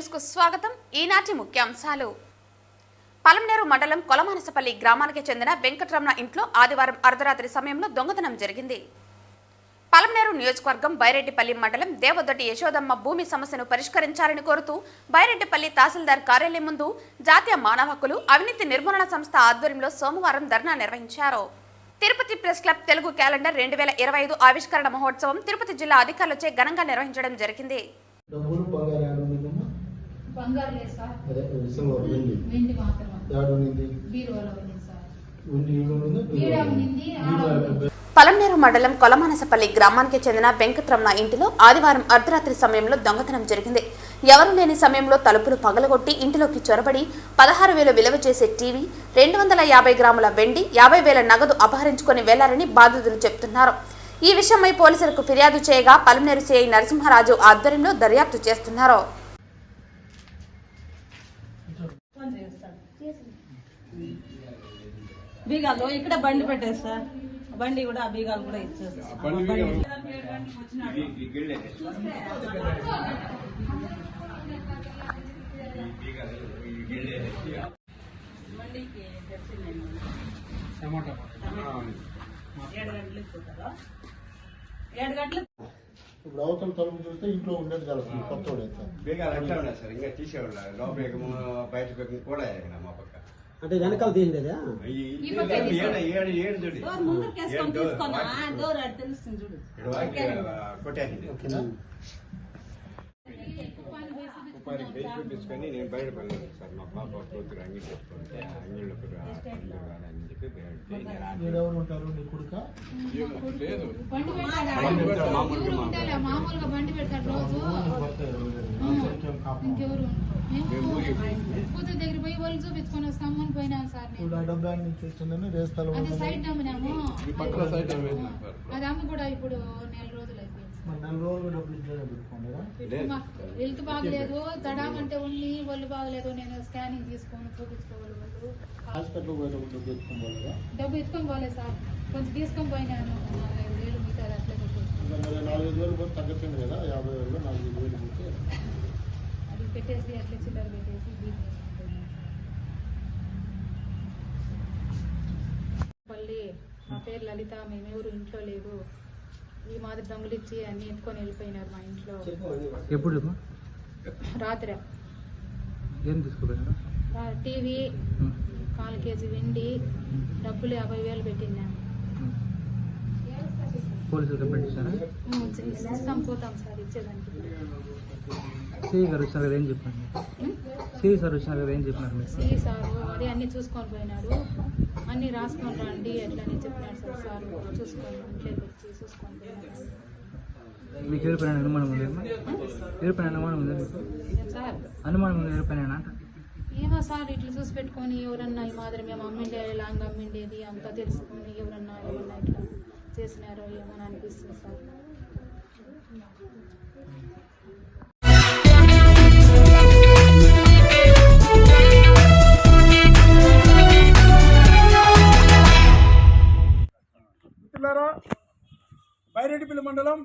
News కు స్వాగతం. ఈనాటి ముఖ్యాంశాలు. పలమనేరు మండలం కొలమానసపల్లి గ్రామానికి చెందిన వెంకటరమణ ఇంట్లో ఆదివారం అర్ధరాత్రి సమయంలో దొంగతనం జరిగింది. పలమనేరు నియోజకవర్గం బైరెడ్డిపల్లి మండలం దేవదొడ్డి యశోదమ్మ భూమి సమస్యను పరిష్కరించాలని కోరుతూ బైరెడ్డిపల్లి తహసీల్దార్ కార్యాలయం ముందు జాతీయ మానవ హక్కులు అవినీతి నిర్మూలన సంస్థ ఆధ్వర్యంలో సోమవారం ధర్నా నిర్వహించారు. Tirupati press club Telugu calendar 2025 ఆవిష్కరణ మహోత్సవం తిరుపతి జిల్లా అధికారులచే ఘనంగా నిర్వహించడం జరిగింది. పలమనేరు మండలం కొలమానసపల్లి గ్రామానికి చెందిన వెంకటరమణ ఇంటిలో ఆదివారం అర్ధరాత్రి సమయంలో దొంగతనం జరిగింది. ఎవరూ లేని సమయంలో తలుపులు పగలగొట్టి ఇంటిలోకి చొరబడి 16,000 విలువ చేసే టీవీ, 250 గ్రాముల వెండి, 50,000 నగదు అపహరించుకుని వెళ్లారని బాధితులు చెబుతున్నారు. ఈ విషయమై పోలీసులకు ఫిర్యాదు చేయగా పలమనేరు సిఐ నరసింహరాజు ఆధ్వర్యంలో దర్యాప్తు చేస్తున్నారు. బీగాలు ఇక్కడ బండి పెట్టేస్తా, బండి కూడా ఆ బీగాలు కూడా ఇచ్చేస్తా. బండికి 7 గంటలకు ఇప్పుడు అవతల తలుపు చూస్తే ఇంట్లో ఉండేది కదా కొత్తోడు బీగాలు ఎట్లా ఉన్నాయి సార్? ఇంకా తీసేవాళ్ళ లోపల బయట కూడా మా పక్క అంటే వెనకాల తీసిండేదా? ఏడు చూడు కొట్టేసింది. తీసుకొని నేను బయట పడలేదు సార్. మా పాప కూతురు అంగి తెచ్చుకుంటే అంగిళ్ళు అని చెప్పి ఎవరు ఉంటారు? నీ కొడుక మామూలుగా బండి పెడతాడు రోజు. ఇంకెవరు కూతురు దగ్గర పోయి వాళ్ళు చూపించుకొని వస్తామని పోయినాం సార్. అది సైడ్ అమ్మినాము. అది అమ్మి కూడా ఇప్పుడు 4 రోజులు అయిపోయింది. హెల్త్ బాగలేదు, తడామంటే ఉండి ఒళ్ళు బాగలేదు, నేను స్కానింగ్ తీసుకొని చూపించుకోవాలి. వాళ్ళు డబ్బు ఎత్తుకొని పోలేదు సార్, కొంచెం తీసుకొని పోయినాను. 45,000 మీటర్ అట్లా 4,000 తగ్గట్లేదు కదా. 50,000 4,000 పోతే అది పెట్టేసి అట్లా చిల్లర పెట్టేసి మళ్ళీ మా పేరు లలిత, మేమెవరు ఇంట్లో లేదు. ఈ మాదిరి దొంగలు ఇచ్చి అన్ని ఎత్తుకొని వెళ్ళిపోయినారు మా ఇంట్లో. ఎప్పుడు రాత్రి ఏం తీసుకుపోయినారు? టీవీ, 4 కేజీ వెండి, డబ్బులు 50,000 పెట్టినాము. పోలీసులు కంప్లైంట్ ఇచ్చారా? ఇస్తాం, పోతాం సార్ ఇచ్చేదానికి. సిఐ గారు వచ్చినారు కదా, ఏం చెప్పారు? సిఐ సార్ వచ్చినారు కదా, ఏం చెప్పినారు? సిఐ సారు అదే అన్ని చూసుకొని పోయినాడు. అన్ని రాసుకొని రండి ఎట్లా అని చెప్పినాడు సార్. సార్ చూసుకొని ఇంట్లోకి వచ్చి చూసుకొని పోయినాడు. మీకు ఎవరిపైన అనుమానం ఉంది? ఎవరిపైన అనుమానం ఉంది సార్? అనుమానం ఉంది ఎవరిపైన అంట? ఏమో సార్, ఇట్లా చూసి పెట్టుకొని ఎవరన్నా ఈ మాదిరి మేము అమ్మిండే లాంగ్ అమ్మిండేది అంతా తెలుసుకొని ఎవరన్నా ఇట్లా చేసినారో ఏమో అనిపిస్తుంది సార్. బైరెడ్డిపల్లి మండలం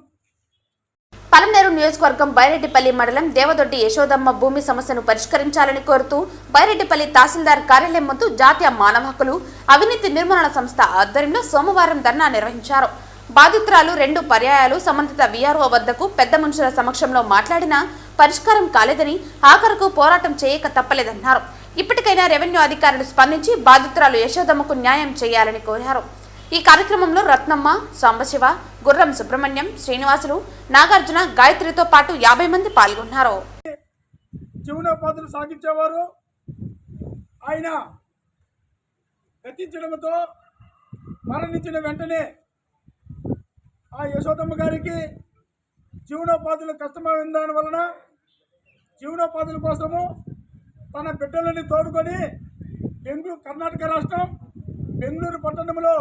పలమనేరు నియోజకవర్గం బైరెడ్డిపల్లి మండలం దేవదొడ్డి యశోదమ్మ భూమి సమస్యను పరిష్కరించాలని కోరుతూ బైరెడ్డిపల్లి తహసీల్దార్ కార్యాలయం ముందు జాతీయ మానవ హక్కులు అవినీతి నిర్మూలన సంస్థ ఆధ్వర్యంలో సోమవారం ధర్నా నిర్వహించారు. బాధితురాలు 2 పర్యాయాలు సంబంధిత వీఆర్ఓ వద్దకు పెద్ద మనుషుల సమక్షంలో మాట్లాడినా పరిష్కారం కాలేదని, ఆఖరకు పోరాటం చేయక తప్పలేదన్నారు. ఇప్పటికైనా రెవెన్యూ అధికారులు స్పందించి బాధితురాలు యశోదమ్మకు న్యాయం చేయాలని కోరారు. ఈ కార్యక్రమంలో రత్నమ్మ, సాంబశివ, గుర్రం సుబ్రహ్మణ్యం, శ్రీనివాసులు, నాగార్జున, గాయత్రితో పాటు 50 మంది పాల్గొన్నారు. జీవనోపాధులు సాగించేవారు. ఆయన గతించడంతో మరణించిన వెంటనే ఆ యశోదమ్మ గారికి జీవనోపాధులు కష్టమైన దాని వలన జీవనోపాధుల కోసము తన బిడ్డలని తోడుకొని కర్ణాటక రాష్ట్రం బెంగళూరు పట్టణంలో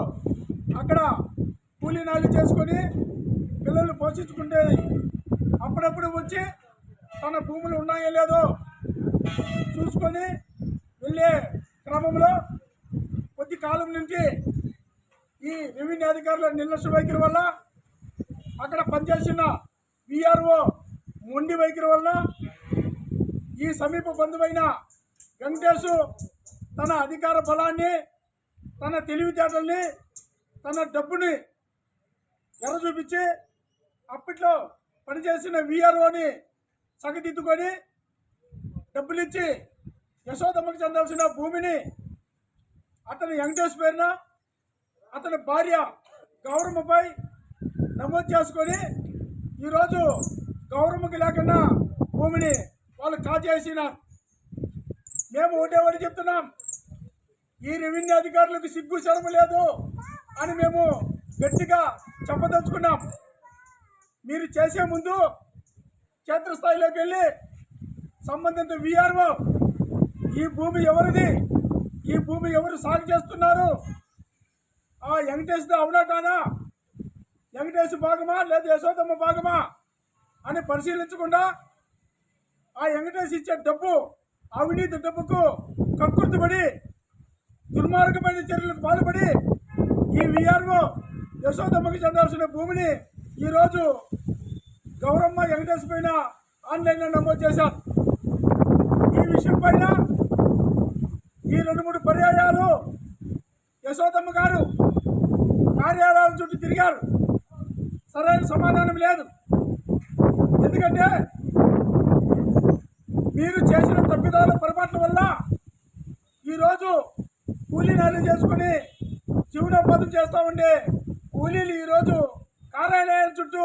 అక్కడ కూలీనాలు చేసుకొని పిల్లలు పోషించుకుంటేది. అప్పుడప్పుడు వచ్చి తన భూములు ఉన్నాయో లేదో చూసుకొని వెళ్ళే క్రమంలో కొద్ది కాలం నుంచి ఈ రెవెన్యూ అధికారుల నిర్లక్ష్య వైఖరి వల్ల అక్కడ పనిచేసిన వీఆర్ఓ మొండి వైఖరి వల్ల ఈ సమీప బంధువైన వెంకటేశు తన అధికార బలాన్ని, తన తెలివితేటల్ని, తన డబ్బుని ఎర్ర చూపించి అప్పట్లో పనిచేసిన వీఆర్ఓని సగదిద్దుకొని డబ్బులు ఇచ్చి యశోదమ్మకు చెందాల్సిన భూమిని అతని వెంకటేశ్ పేరున అతని భార్య గౌరమ్మపై నమోదు చేసుకొని ఈరోజు గౌరమ్మకి లేకుండా భూమిని వాళ్ళు కాజేసినారు. మేము ఒకటే చెప్తున్నాం, ఈ రెవెన్యూ అధికారులకు సిగ్గు శరమ లేదు అని మేము గట్టిగా చెప్పదలుచుకున్నాం. మీరు చేసే ముందు క్షేత్రస్థాయిలోకి వెళ్ళి సంబంధిత వీఆర్ఓ ఈ భూమి ఎవరిది, ఈ భూమి ఎవరు సాగు చేస్తున్నారు, ఆ వెంకటేశ్వర అవునా కాదా, వెంకటేశ్వర భాగమా లేదా యశోదమ్మ భాగమా అని పరిశీలించకుండా ఆ వెంకటేశ్వర ఇచ్చే డబ్బు అవినీతి డబ్బుకు కక్కుర్తిపడి దుర్మార్గమైన చర్యలకు పాల్పడి ఈ వీఆర్ఓ యశోదమ్మకి చెందాల్సిన భూమిని ఈరోజు గౌరమ్మ వెంకటేశ్వర పైన ఆన్లైన్లో నమోదు చేశారు. ఈ విషయం పైన ఈ 2-3 పర్యాయాలు యశోదమ్మ గారు కార్యాలయాల చుట్టూ తిరిగారు. సరైన సమాధానం లేదు. ఎందుకంటే మీరు చేసిన తప్పిదాల పొరపాట్ల వల్ల ఈరోజు కూలీ నాలి చేసుకుని జీవనోపాధి చేస్తూ ఉండే కూలీలు ఈరోజు కార్యాలయాల చుట్టూ,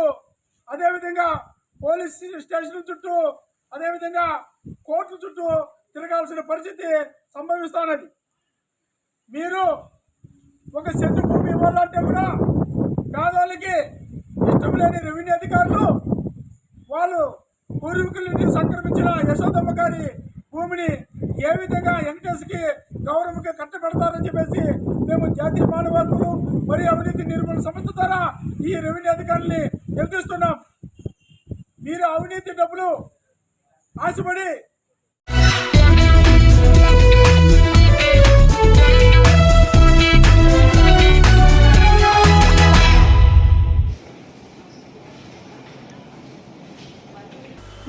అదేవిధంగా పోలీస్ స్టేషన్ చుట్టూ, అదేవిధంగా కోర్టుల చుట్టూ తిరగాల్సిన పరిస్థితి సంభవిస్తున్నది. మీరు ఒక సెంటు భూమి ఇవ్వాలంటే కూడా పేదవాళ్ళకి ఇష్టం లేని రెవెన్యూ అధికారులు వాళ్ళు పూర్వీకుల నుంచి సంక్రమించిన యశోదమ్మ గారి భూమిని ఏ విధంగా వెంకటేశ్వరకి గౌరవకి కట్టబెడతారని చెప్పేసి మేము జాతీయ మానవ హక్కులు మరియు అవినీతి నిర్మూలన సంస్థ ద్వారా ఈ రెవెన్యూ అధికారుల్ని నిలదీస్తున్నాం. మీరు అవినీతి డబ్బులు ఆశపడి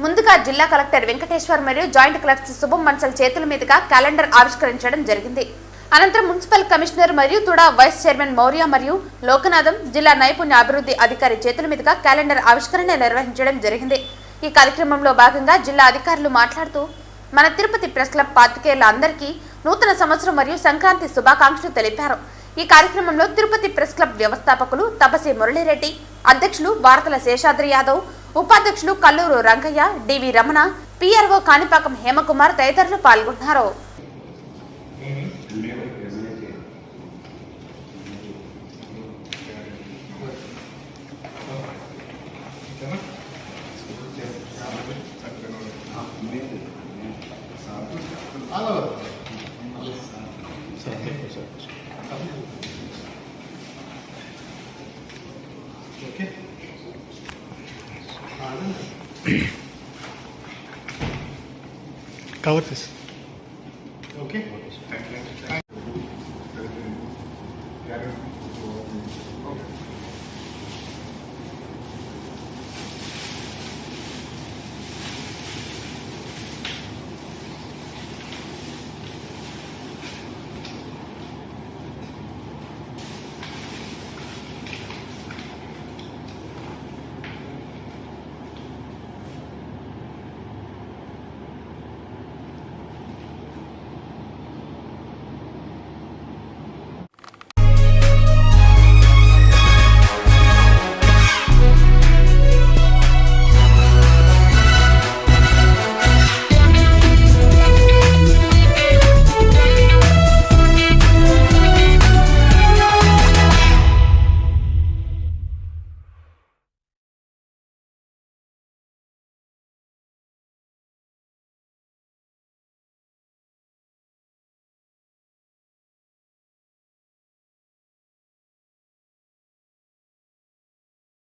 ముందుగా జిల్లా కలెక్టర్ వెంకటేశ్వర్ మరియు జాయింట్ కలెక్టర్ శుభం బన్సల్ చేతుల మీదుగా క్యాలెండర్ ఆవిష్కరించడం జరిగింది. అనంతరం మున్సిపల్ కమిషనర్ మరియు తుడా వైస్ చైర్మన్ మౌర్య మరియు లోకనాథం జిల్లా నైపుణ్య అభివృద్ధి అధికారి చేతుల మీదుగా క్యాలెండర్ ఆవిష్కరణ నిర్వహించడం జరిగింది. ఈ కార్యక్రమంలో భాగంగా జిల్లా అధికారులు మాట్లాడుతూ మన తిరుపతి ప్రెస్ క్లబ్ పాత్రికేయుల అందరికీ నూతన సంవత్సరం మరియు సంక్రాంతి శుభాకాంక్షలు తెలిపారు. ఈ కార్యక్రమంలో తిరుపతి ప్రెస్ క్లబ్ వ్యవస్థాపకులు తపసి మురళిరెడ్డి, అధ్యక్షులు భారతల శేషాద్రి యాదవ్, ఉపాధ్యక్షులు కల్లూరు రంగయ్య, డివి రమణ, పిఆర్ఓ కాణిపాకం హేమకుమార్ తదితరులు పాల్గొన్నారు. Cover this. Okay.